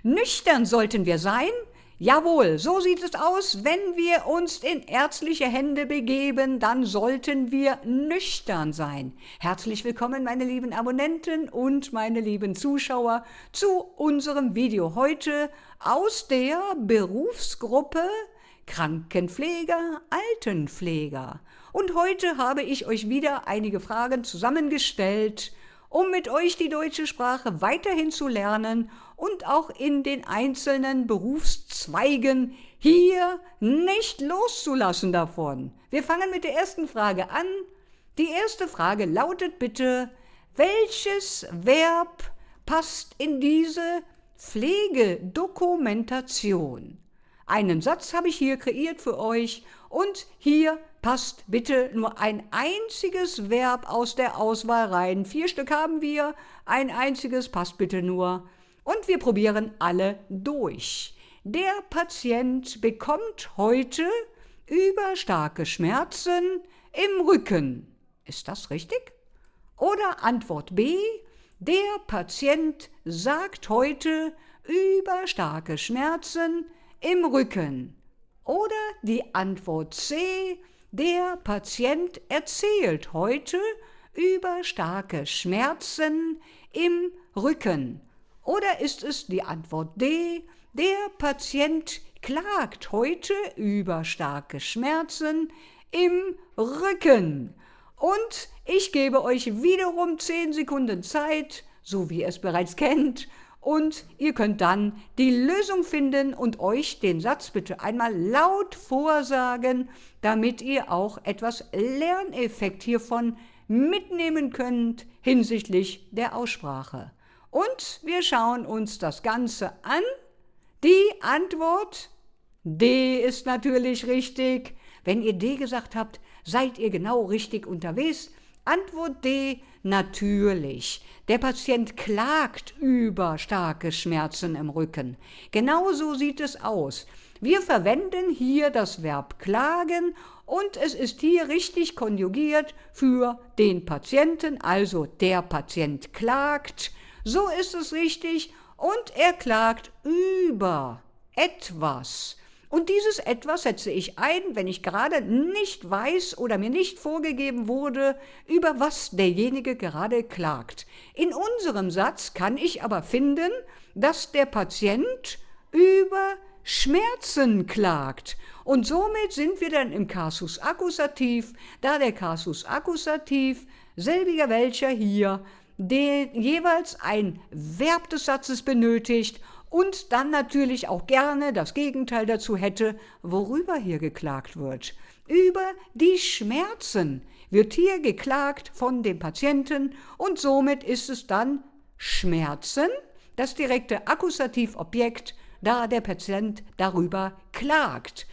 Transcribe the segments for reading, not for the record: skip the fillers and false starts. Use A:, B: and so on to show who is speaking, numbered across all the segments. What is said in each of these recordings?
A: Nüchtern sollten wir sein? Jawohl, so sieht es aus. Wenn wir uns in ärztliche Hände begeben, dann sollten wir nüchtern sein. Herzlich willkommen, meine lieben Abonnenten und meine lieben Zuschauer, zu unserem Video heute aus der Berufsgruppe Krankenpfleger, Altenpfleger. Und heute habe ich euch wieder einige Fragen zusammengestellt, um mit euch die deutsche Sprache weiterhin zu lernen und auch in den einzelnen Berufszweigen hier nicht loszulassen davon. Wir fangen mit der ersten Frage an. Die erste Frage lautet bitte, welches Verb passt in diese Pflegedokumentation? Einen Satz habe ich hier kreiert für euch und hier passt bitte nur ein einziges Verb aus der Auswahl rein. 4 Stück haben wir, ein einziges passt bitte nur. Und wir probieren alle durch. Der Patient bekommt heute überstarke Schmerzen im Rücken. Ist das richtig? Oder Antwort B, der Patient sagt heute überstarke Schmerzen im Rücken. Oder die Antwort C, der Patient erzählt heute über starke Schmerzen im Rücken. Oder ist es die Antwort D, der Patient klagt heute über starke Schmerzen im Rücken. Und ich gebe euch wiederum 10 Sekunden Zeit, so wie ihr es bereits kennt, und ihr könnt dann die Lösung finden und euch den Satz bitte einmal laut vorsagen, damit ihr auch etwas Lerneffekt hiervon mitnehmen könnt hinsichtlich der Aussprache. Und wir schauen uns das Ganze an. Die Antwort D ist natürlich richtig. Wenn ihr D gesagt habt, seid ihr genau richtig unterwegs. Antwort D, natürlich. Der Patient klagt über starke Schmerzen im Rücken. Genau so sieht es aus. Wir verwenden hier das Verb klagen und es ist hier richtig konjugiert für den Patienten, also der Patient klagt. So ist es richtig und er klagt über etwas. Und dieses etwas setze ich ein, wenn ich gerade nicht weiß oder mir nicht vorgegeben wurde, über was derjenige gerade klagt. In unserem Satz kann ich aber finden, dass der Patient über Schmerzen klagt. Und somit sind wir dann im Kasus Akkusativ, da der Kasus Akkusativ, selbiger welcher hier, der jeweils ein Verb des Satzes benötigt und dann natürlich auch gerne das Gegenteil dazu hätte, worüber hier geklagt wird. Über die Schmerzen wird hier geklagt von dem Patienten und somit ist es dann Schmerzen, das direkte Akkusativobjekt, da der Patient darüber klagt.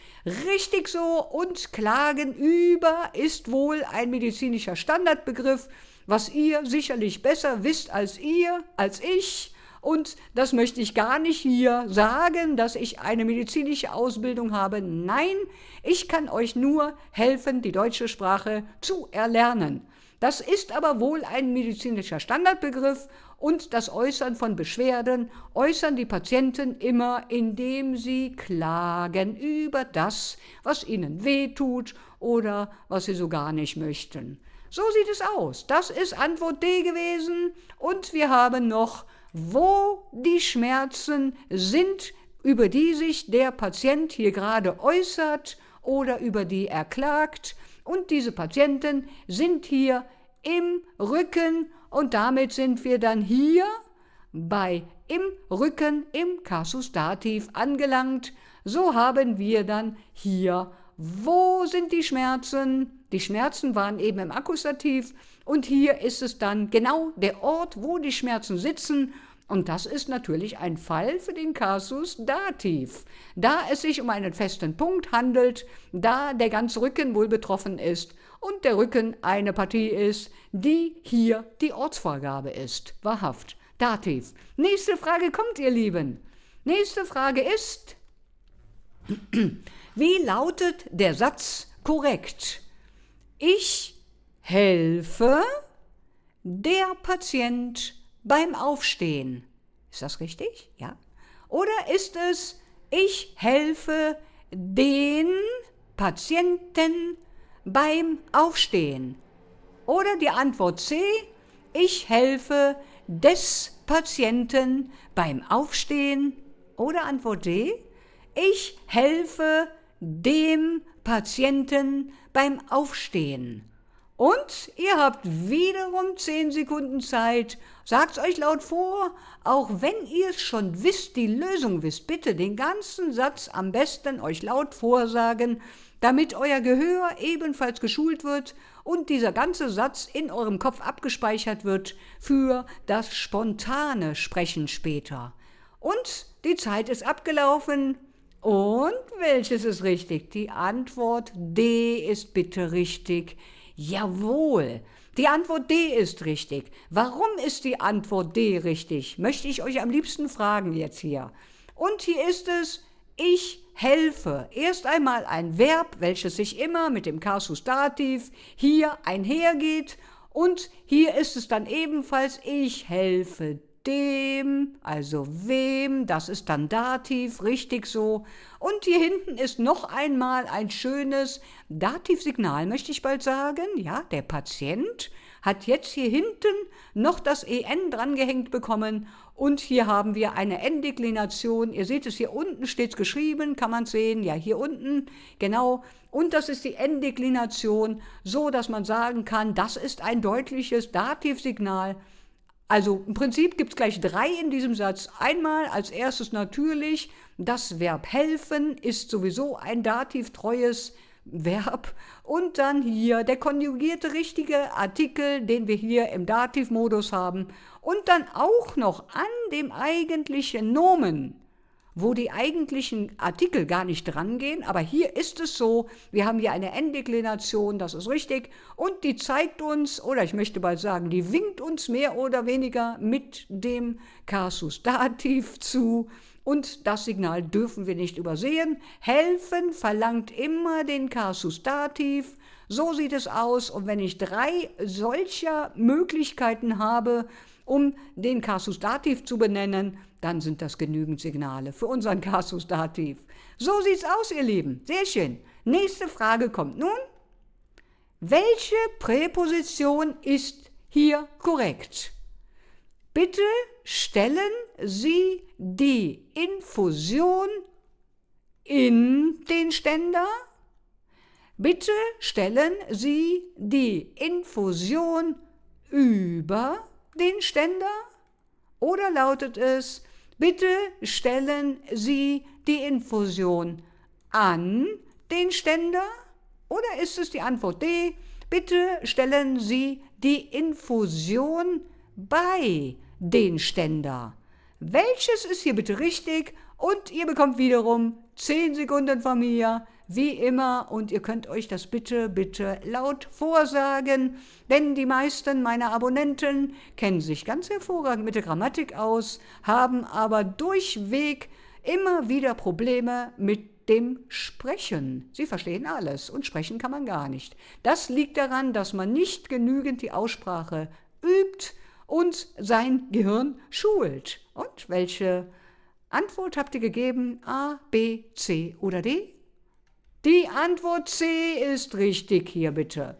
A: Richtig so, und klagen über ist wohl ein medizinischer Standardbegriff, was ihr sicherlich besser wisst als ich. Und das möchte ich gar nicht hier sagen, dass ich eine medizinische Ausbildung habe. Nein, ich kann euch nur helfen, die deutsche Sprache zu erlernen. Das ist aber wohl ein medizinischer Standardbegriff und das Äußern von Beschwerden äußern die Patienten immer, indem sie klagen über das, was ihnen wehtut oder was sie so gar nicht möchten. So sieht es aus. Das ist Antwort D gewesen und wir haben noch, wo die Schmerzen sind, über die sich der Patient hier gerade äußert oder über die er klagt. Und diese Patienten sind hier im Rücken und damit sind wir dann hier bei im Rücken im Kasus Dativ angelangt. So haben wir dann hier, wo sind die Schmerzen? Die Schmerzen waren eben im Akkusativ und hier ist es dann genau der Ort, wo die Schmerzen sitzen. Und das ist natürlich ein Fall für den Kasus Dativ, da es sich um einen festen Punkt handelt, da der ganze Rücken wohl betroffen ist und der Rücken eine Partie ist, die hier die Ortsvorgabe ist. Wahrhaft. Dativ. Nächste Frage kommt, ihr Lieben. Nächste Frage ist, wie lautet der Satz korrekt? Ich helfe der Patient beim Aufstehen. Ist das richtig? Ja. Oder ist es, ich helfe den Patienten beim Aufstehen? Oder die Antwort C, ich helfe des Patienten beim Aufstehen? Oder Antwort D, ich helfe dem Patienten beim Aufstehen. Und ihr habt wiederum 10 Sekunden Zeit. Sagt's euch laut vor, auch wenn ihr es schon wisst, die Lösung wisst. Bitte den ganzen Satz am besten euch laut vorsagen, damit euer Gehör ebenfalls geschult wird und dieser ganze Satz in eurem Kopf abgespeichert wird für das spontane Sprechen später. Und die Zeit ist abgelaufen. Und welches ist richtig? Die Antwort D ist bitte richtig. Jawohl, die Antwort D ist richtig. Warum ist die Antwort D richtig? Möchte ich euch am liebsten fragen jetzt hier. Und hier ist es, ich helfe. Erst einmal ein Verb, welches sich immer mit dem Kasus Dativ hier einhergeht. Und hier ist es dann ebenfalls, ich helfe dem, also wem, das ist dann Dativ, richtig so. Und hier hinten ist noch einmal ein schönes Dativsignal, möchte ich bald sagen. Ja, der Patient hat jetzt hier hinten noch das EN drangehängt bekommen und hier haben wir eine Enddeklination. Ihr seht es, hier unten steht es geschrieben, kann man es sehen, ja hier unten, genau. Und das ist die Enddeklination, so dass man sagen kann, das ist ein deutliches Dativsignal. Also im Prinzip gibt es gleich 3 in diesem Satz. Einmal als erstes natürlich, das Verb helfen ist sowieso ein dativtreues Verb. Und dann hier der konjugierte richtige Artikel, den wir hier im Dativmodus haben. Und dann auch noch an dem eigentlichen Nomen, wo die eigentlichen Artikel gar nicht drangehen, aber hier ist es so, wir haben hier eine Enddeklination, das ist richtig, und die zeigt uns, oder ich möchte bald sagen, die winkt uns mehr oder weniger mit dem Kasus Dativ zu, und das Signal dürfen wir nicht übersehen. Helfen verlangt immer den Kasus Dativ, so sieht es aus, und wenn ich 3 solcher Möglichkeiten habe, um den Kasus Dativ zu benennen, dann sind das genügend Signale für unseren Kasus Dativ. So sieht's aus, ihr Lieben. Sehr schön. Nächste Frage kommt nun. Welche Präposition ist hier korrekt? Bitte stellen Sie die Infusion in den Ständer. Bitte stellen Sie die Infusion über den Ständer. Oder lautet es, bitte stellen Sie die Infusion an den Ständer? Oder ist es die Antwort D, bitte stellen Sie die Infusion bei den Ständer? Welches ist hier bitte richtig? Und ihr bekommt wiederum 10 Sekunden von mir, wie immer, und ihr könnt euch das bitte laut vorsagen, denn die meisten meiner Abonnenten kennen sich ganz hervorragend mit der Grammatik aus, haben aber durchweg immer wieder Probleme mit dem Sprechen. Sie verstehen alles und sprechen kann man gar nicht. Das liegt daran, dass man nicht genügend die Aussprache übt und sein Gehirn schult. Und welche Antwort habt ihr gegeben? A, B, C oder D? Die Antwort C ist richtig hier bitte.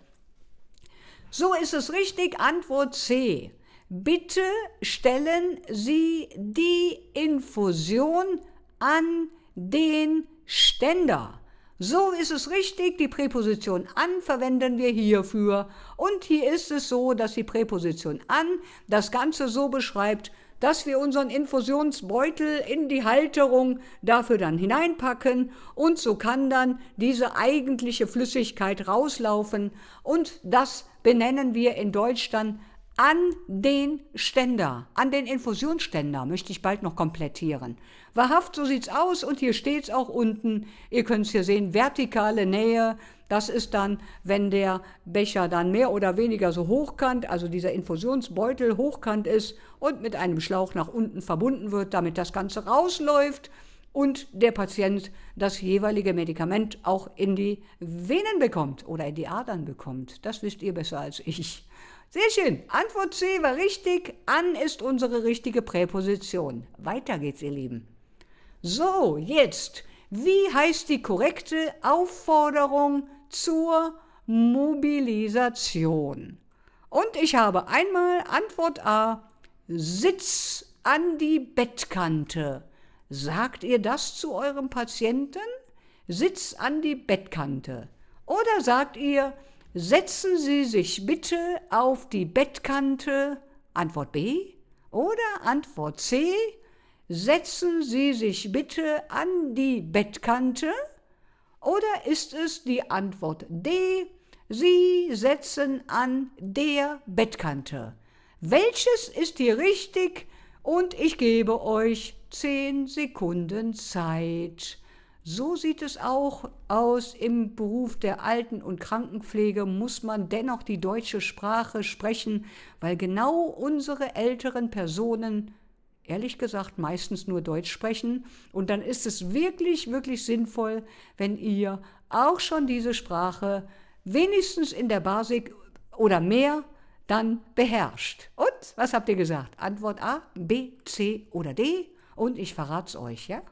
A: So ist es richtig, Antwort C. Bitte stellen Sie die Infusion an den Ständer. So ist es richtig, die Präposition an verwenden wir hierfür. Und hier ist es so, dass die Präposition an das Ganze so beschreibt, dass wir unseren Infusionsbeutel in die Halterung dafür dann hineinpacken und so kann dann diese eigentliche Flüssigkeit rauslaufen und das benennen wir in Deutsch dann an den Ständer, an den Infusionsständer, möchte ich bald noch komplettieren. Wahrhaft, so sieht's aus und hier steht's auch unten, ihr könnt's hier sehen, vertikale Nähe, das ist dann, wenn der Becher dann mehr oder weniger so hochkant, also dieser Infusionsbeutel hochkant ist und mit einem Schlauch nach unten verbunden wird, damit das Ganze rausläuft und der Patient das jeweilige Medikament auch in die Venen bekommt oder in die Adern bekommt. Das wisst ihr besser als ich. Sehr schön, Antwort C war richtig, an ist unsere richtige Präposition. Weiter geht's, ihr Lieben. So, jetzt, wie heißt die korrekte Aufforderung zur Mobilisation? Und ich habe einmal Antwort A, Sitz an die Bettkante. Sagt ihr das zu eurem Patienten? Sitz an die Bettkante. Oder sagt ihr, setzen Sie sich bitte auf die Bettkante? Antwort B. Oder Antwort C, setzen Sie sich bitte an die Bettkante? Oder ist es die Antwort D, Sie setzen an der Bettkante? Welches ist hier richtig? Und ich gebe euch 10 Sekunden Zeit. So sieht es auch aus. Im Beruf der Alten- und Krankenpflege muss man dennoch die deutsche Sprache sprechen, weil genau unsere älteren Personen, ehrlich gesagt, meistens nur Deutsch sprechen. Und dann ist es wirklich, wirklich sinnvoll, wenn ihr auch schon diese Sprache wenigstens in der Basic oder mehr dann beherrscht. Und was habt ihr gesagt? Antwort A, B, C oder D? Und ich verrate es euch, ja?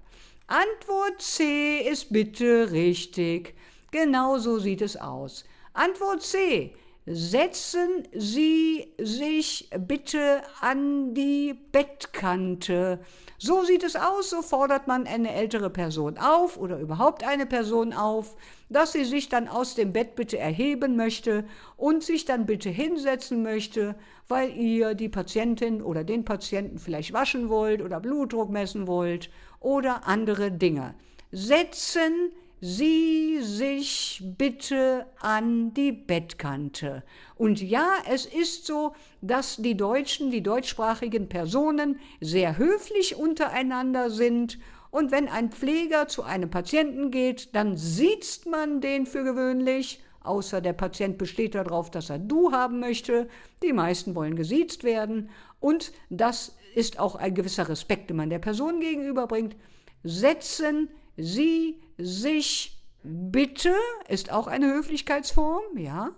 A: Antwort C ist bitte richtig. Genau so sieht es aus. Antwort C. Setzen Sie sich bitte an die Bettkante. So sieht es aus, so fordert man eine ältere Person auf oder überhaupt eine Person auf, dass sie sich dann aus dem Bett bitte erheben möchte und sich dann bitte hinsetzen möchte, weil ihr die Patientin oder den Patienten vielleicht waschen wollt oder Blutdruck messen wollt oder andere Dinge. Setzen Sie sich bitte an die Bettkante. Und ja, es ist so, dass die Deutschen, die deutschsprachigen Personen sehr höflich untereinander sind. Und wenn ein Pfleger zu einem Patienten geht, dann siezt man den für gewöhnlich, außer der Patient besteht darauf, dass er du haben möchte. Die meisten wollen gesiezt werden. Und das ist auch ein gewisser Respekt, den man der Person gegenüberbringt. Setzen Sie sich bitte, ist auch eine Höflichkeitsform, ja,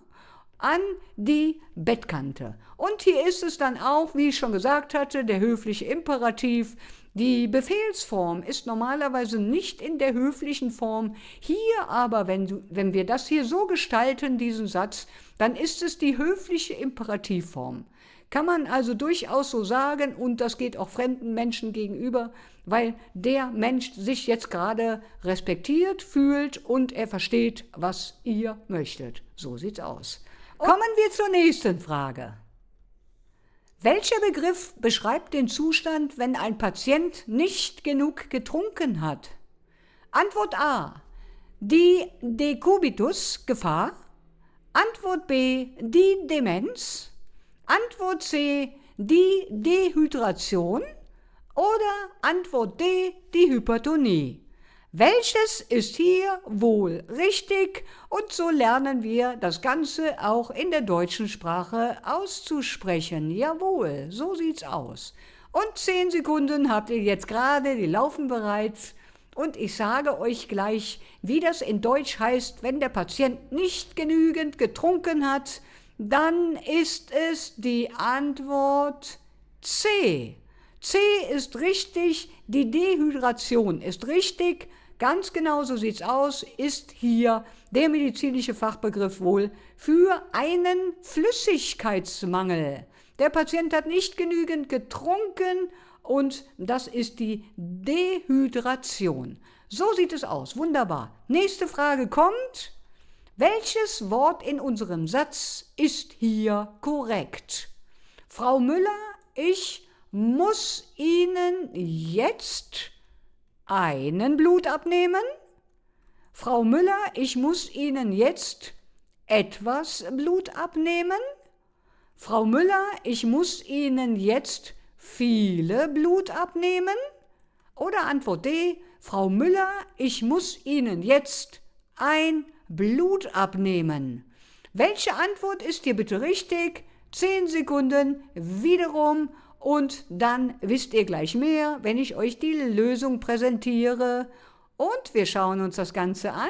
A: an die Bettkante. Und hier ist es dann auch, wie ich schon gesagt hatte, der höfliche Imperativ. Die Befehlsform ist normalerweise nicht in der höflichen Form. Hier aber, wenn wir das hier so gestalten, diesen Satz, dann ist es die höfliche Imperativform. Kann man also durchaus so sagen, und das geht auch fremden Menschen gegenüber, weil der Mensch sich jetzt gerade respektiert fühlt und er versteht, was ihr möchtet. So sieht's aus. Kommen wir zur nächsten Frage. Welcher Begriff beschreibt den Zustand, wenn ein Patient nicht genug getrunken hat? Antwort A, die Dekubitus-Gefahr. Antwort B, die Demenz. Antwort C, die Dehydration. Oder Antwort D, die Hypertonie. Welches ist hier wohl richtig? Und so lernen wir das Ganze auch in der deutschen Sprache auszusprechen. Jawohl, so sieht's aus. Und 10 Sekunden habt ihr jetzt gerade, die laufen bereits. Und ich sage euch gleich, wie das in Deutsch heißt, wenn der Patient nicht genügend getrunken hat, dann ist es die Antwort C. C ist richtig, die Dehydration ist richtig, ganz genau so sieht's aus, ist hier der medizinische Fachbegriff wohl für einen Flüssigkeitsmangel. Der Patient hat nicht genügend getrunken und das ist die Dehydration. So sieht es aus, wunderbar. Nächste Frage kommt. Welches Wort in unserem Satz ist hier korrekt? Frau Müller, ich muss Ihnen jetzt einen Blut abnehmen? Frau Müller, ich muss Ihnen jetzt etwas Blut abnehmen? Frau Müller, ich muss Ihnen jetzt viele Blut abnehmen? Oder Antwort D, Frau Müller, ich muss Ihnen jetzt ein Blut abnehmen. Welche Antwort ist hier bitte richtig? 10 Sekunden wiederum und dann wisst ihr gleich mehr, wenn ich euch die Lösung präsentiere. Und wir schauen uns das Ganze an.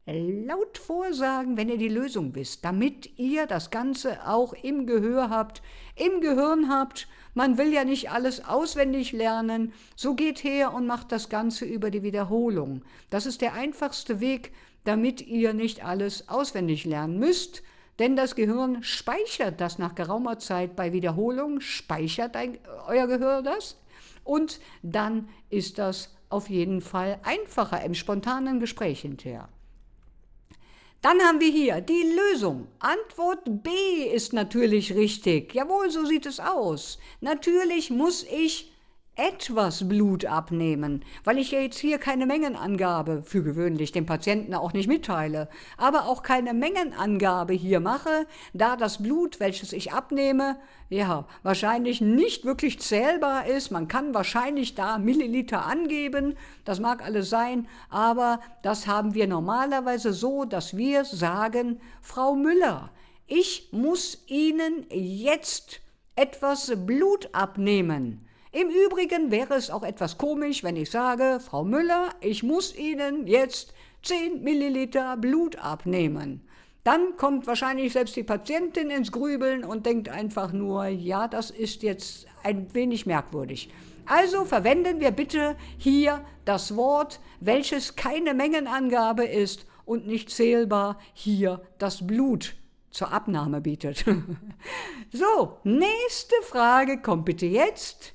A: laut vorsagen, wenn ihr die Lösung wisst, damit ihr das Ganze auch im Gehör habt, im Gehirn habt. Man will ja nicht alles auswendig lernen, so geht her und macht das Ganze über die Wiederholung. Das ist der einfachste Weg, damit ihr nicht alles auswendig lernen müsst, denn das Gehirn speichert das nach geraumer Zeit bei Wiederholung, speichert euer Gehirn das und dann ist das auf jeden Fall einfacher im spontanen Gespräch hinterher. Dann haben wir hier die Lösung. Antwort B ist natürlich richtig. Jawohl, so sieht es aus. Natürlich muss ich etwas Blut abnehmen, weil ich ja jetzt hier keine Mengenangabe für gewöhnlich dem Patienten auch nicht mitteile, aber auch keine Mengenangabe hier mache, da das Blut, welches ich abnehme, ja, wahrscheinlich nicht wirklich zählbar ist. Man kann wahrscheinlich da Milliliter angeben, das mag alles sein, aber das haben wir normalerweise so, dass wir sagen, Frau Müller, ich muss Ihnen jetzt etwas Blut abnehmen. Im Übrigen wäre es auch etwas komisch, wenn ich sage, Frau Müller, ich muss Ihnen jetzt 10 Milliliter Blut abnehmen. Dann kommt wahrscheinlich selbst die Patientin ins Grübeln und denkt einfach nur, ja, das ist jetzt ein wenig merkwürdig. Also verwenden wir bitte hier das Wort, welches keine Mengenangabe ist und nicht zählbar, hier das Blut zur Abnahme bietet. So, nächste Frage kommt bitte jetzt.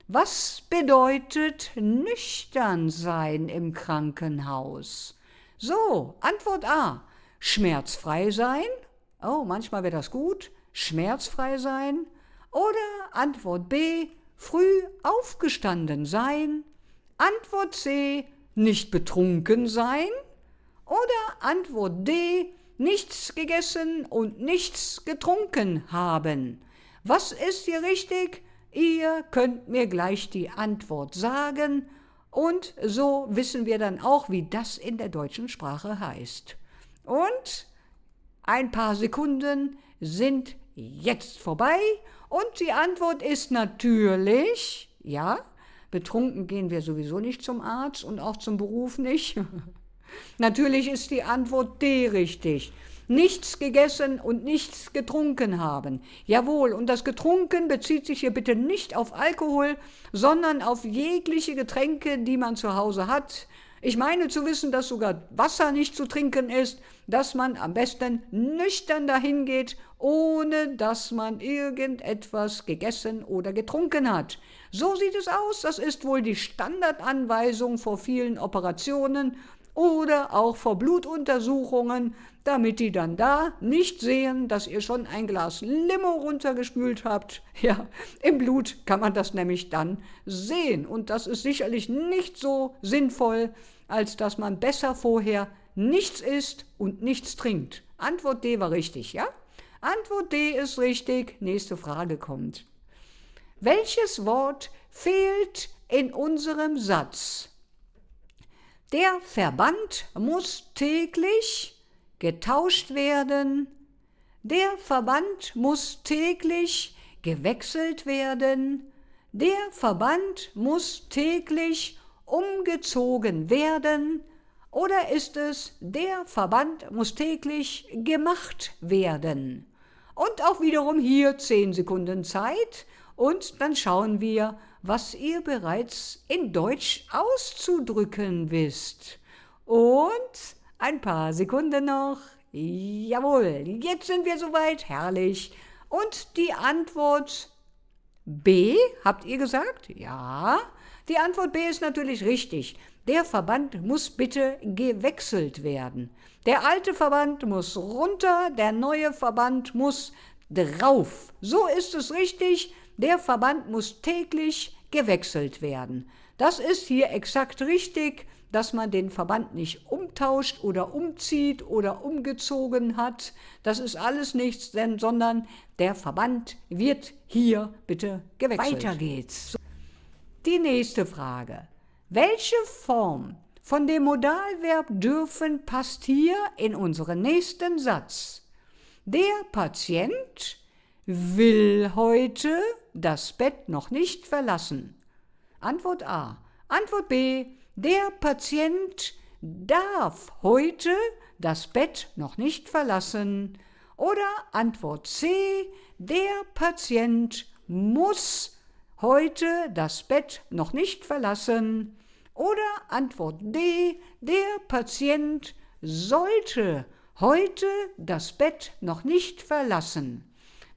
A: Was bedeutet nüchtern sein im Krankenhaus? So, Antwort A, schmerzfrei sein. Oh, manchmal wäre das gut, schmerzfrei sein. Oder Antwort B, früh aufgestanden sein. Antwort C, nicht betrunken sein. Oder Antwort D, nichts gegessen und nichts getrunken haben. Was ist hier richtig? Ihr könnt mir gleich die Antwort sagen und so wissen wir dann auch, wie das in der deutschen Sprache heißt. Und ein paar Sekunden sind jetzt vorbei und die Antwort ist natürlich, ja, betrunken gehen wir sowieso nicht zum Arzt und auch zum Beruf nicht. Natürlich ist die Antwort D richtig. Nichts gegessen und nichts getrunken haben. Jawohl, und das Getrunken bezieht sich hier bitte nicht auf Alkohol, sondern auf jegliche Getränke, die man zu Hause hat. Ich meine zu wissen, dass sogar Wasser nicht zu trinken ist, dass man am besten nüchtern dahin geht, ohne dass man irgendetwas gegessen oder getrunken hat. So sieht es aus, das ist wohl die Standardanweisung vor vielen Operationen oder auch vor Blutuntersuchungen, damit die dann da nicht sehen, dass ihr schon ein Glas Limo runtergespült habt. Ja, im Blut kann man das nämlich dann sehen. Und das ist sicherlich nicht so sinnvoll, als dass man besser vorher nichts isst und nichts trinkt. Antwort D war richtig, ja? Antwort D ist richtig. Nächste Frage kommt. Welches Wort fehlt in unserem Satz? Der Verband muss täglich getauscht werden. Der Verband muss täglich gewechselt werden. Der Verband muss täglich umgezogen werden. Oder ist es, der Verband muss täglich gemacht werden? Und auch wiederum hier 10 Sekunden Zeit und dann schauen wir, was ihr bereits in Deutsch auszudrücken wisst. Und ein paar Sekunden noch. Jawohl, jetzt sind wir soweit. Herrlich. Und die Antwort B, habt ihr gesagt? Ja. Die Antwort B ist natürlich richtig. Der Verband muss bitte gewechselt werden. Der alte Verband muss runter, der neue Verband muss drauf. So ist es richtig. Der Verband muss täglich gewechselt werden. Das ist hier exakt richtig, dass man den Verband nicht umtauscht oder umzieht oder umgezogen hat. Das ist alles nichts, sondern der Verband wird hier bitte gewechselt. Weiter geht's. Die nächste Frage. Welche Form von dem Modalverb dürfen passt hier in unseren nächsten Satz? Der Patient will heute das Bett noch nicht verlassen. Antwort A. Antwort B. Der Patient darf heute das Bett noch nicht verlassen. Oder Antwort C, der Patient muss heute das Bett noch nicht verlassen. Oder Antwort D, der Patient sollte heute das Bett noch nicht verlassen.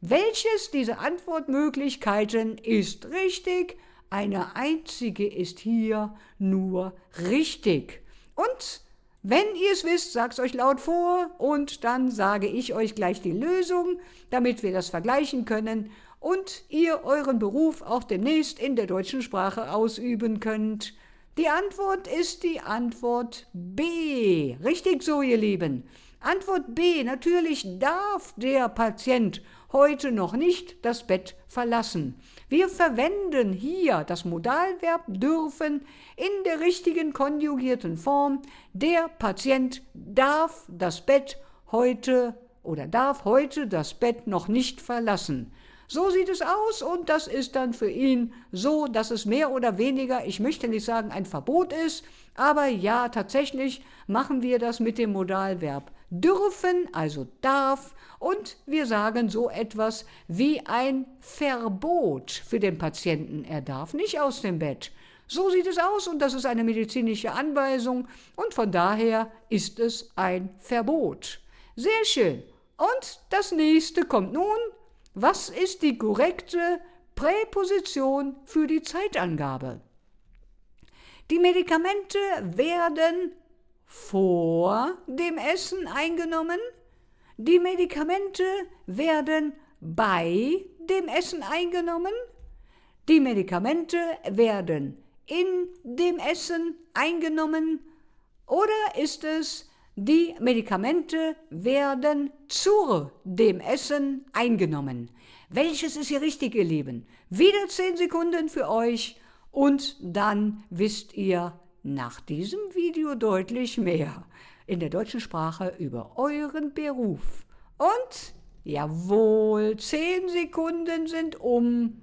A: Welches dieser Antwortmöglichkeiten ist richtig? Eine einzige ist hier nur richtig. Und wenn ihr es wisst, sagt es euch laut vor und dann sage ich euch gleich die Lösung, damit wir das vergleichen können und ihr euren Beruf auch demnächst in der deutschen Sprache ausüben könnt. Die Antwort ist die Antwort B. Richtig so, ihr Lieben. Antwort B. Natürlich darf der Patient heute noch nicht das Bett verlassen. Wir verwenden hier das Modalverb dürfen in der richtigen konjugierten Form. Der Patient darf das Bett heute oder darf heute das Bett noch nicht verlassen. So sieht es aus und das ist dann für ihn so, dass es mehr oder weniger, ich möchte nicht sagen ein Verbot ist, aber ja, tatsächlich machen wir das mit dem Modalverb dürfen, also darf, und wir sagen so etwas wie ein Verbot für den Patienten. Er darf nicht aus dem Bett. So sieht es aus und das ist eine medizinische Anweisung und von daher ist es ein Verbot. Sehr schön. Und das nächste kommt nun. Was ist die korrekte Präposition für die Zeitangabe? Die Medikamente werden vor dem Essen eingenommen. Die Medikamente werden bei dem Essen eingenommen. Die Medikamente werden in dem Essen eingenommen. Oder ist es, die Medikamente werden zu dem Essen eingenommen? Welches ist hier richtig, ihr Lieben? Wieder 10 Sekunden für euch und dann wisst ihr nach diesem Video deutlich mehr in der deutschen Sprache über euren Beruf. Und jawohl, 10 Sekunden sind um.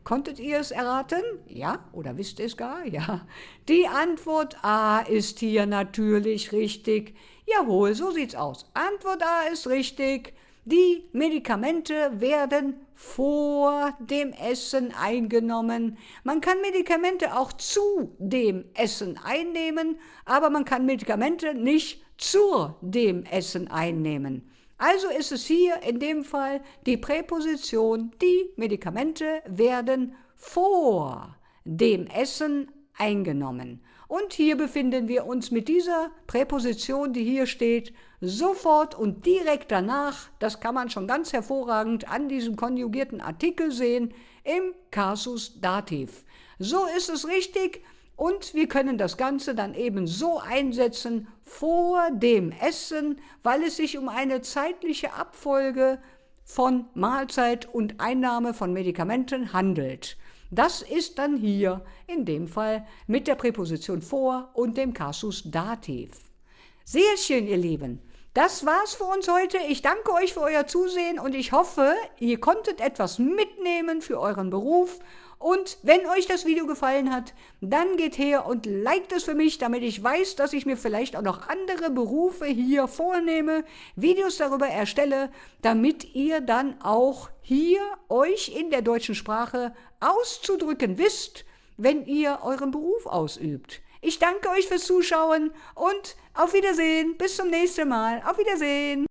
A: Konntet ihr es erraten? Ja? Oder wisst ihr es gar? Ja. Die Antwort A ist hier natürlich richtig. Jawohl, so sieht's aus. Antwort A ist richtig. Die Medikamente werden vor dem Essen eingenommen. Man kann Medikamente auch zu dem Essen einnehmen, aber man kann Medikamente nicht zu dem Essen einnehmen. Also ist es hier in dem Fall die Präposition, die Medikamente werden vor dem Essen eingenommen. Und hier befinden wir uns mit dieser Präposition, die hier steht, sofort und direkt danach, das kann man schon ganz hervorragend an diesem konjugierten Artikel sehen, im Kasus Dativ. So ist es richtig und wir können das Ganze dann eben so einsetzen vor dem Essen, weil es sich um eine zeitliche Abfolge von Mahlzeit und Einnahme von Medikamenten handelt. Das ist dann hier in dem Fall mit der Präposition vor und dem Kasus Dativ. Sehr schön, ihr Lieben. Das war's für uns heute. Ich danke euch für euer Zusehen und ich hoffe, ihr konntet etwas mitnehmen für euren Beruf. Und wenn euch das Video gefallen hat, dann geht her und liked es für mich, damit ich weiß, dass ich mir vielleicht auch noch andere Berufe hier vornehme, Videos darüber erstelle, damit ihr dann auch hier euch in der deutschen Sprache auszudrücken wisst, wenn ihr euren Beruf ausübt. Ich danke euch fürs Zuschauen und auf Wiedersehen. Bis zum nächsten Mal. Auf Wiedersehen.